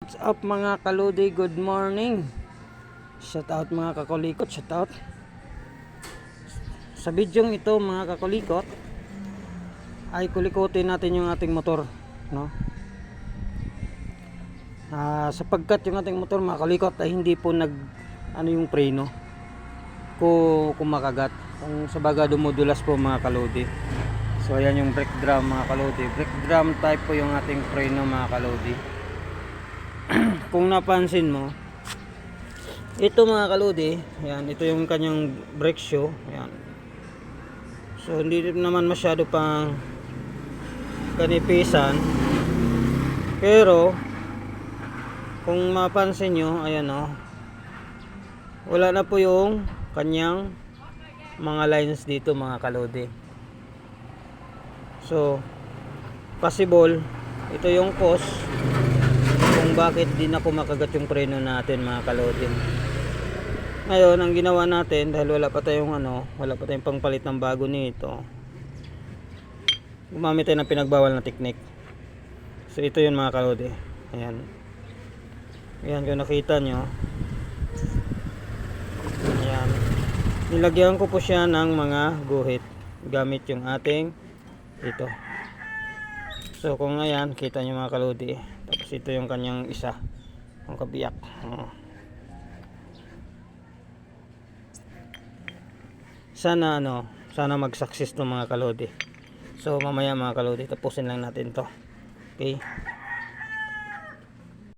What's up mga kaludi, good morning. Shout out mga kakulikot, shout out. Sa bidyong ito mga kakulikot ay kulikutin natin yung ating motor, no? Sapagkat yung ating motor mga kalikot ay hindi po yung preno kung makagat, kung sa baga dumudulas po mga kaludi. So ayan yung brake drum mga kaludi, brake drum type po yung ating preno mga kaludi. Kung napansin mo, ito mga kaludi, ayan, ito yung kanyang brake shoe, ayan. So hindi naman masyado pang kanipisan, pero kung mapansin nyo, ayan o, wala na po yung kanyang mga lines dito mga kaludi. So possible ito yung cause kung bakit di na kumakagat yung preno natin mga kalodi. Ngayon ang ginawa natin, dahil wala pa tayong pangpalit ng bago nito, gumamit tayo ng pinagbawal na technique. So ito yun mga kalodi, ayan, ayan kung nakita nyo, ayan, nilagyan ko po siya ng mga guhit gamit yung ating ito. So kung ayan, kita nyo mga kalodi, tapos ito yung kanyang isa, ang kabiyak. Sana mag-success to mga kalodi. So mamaya mga kalodi, tapusin lang natin to. Okay.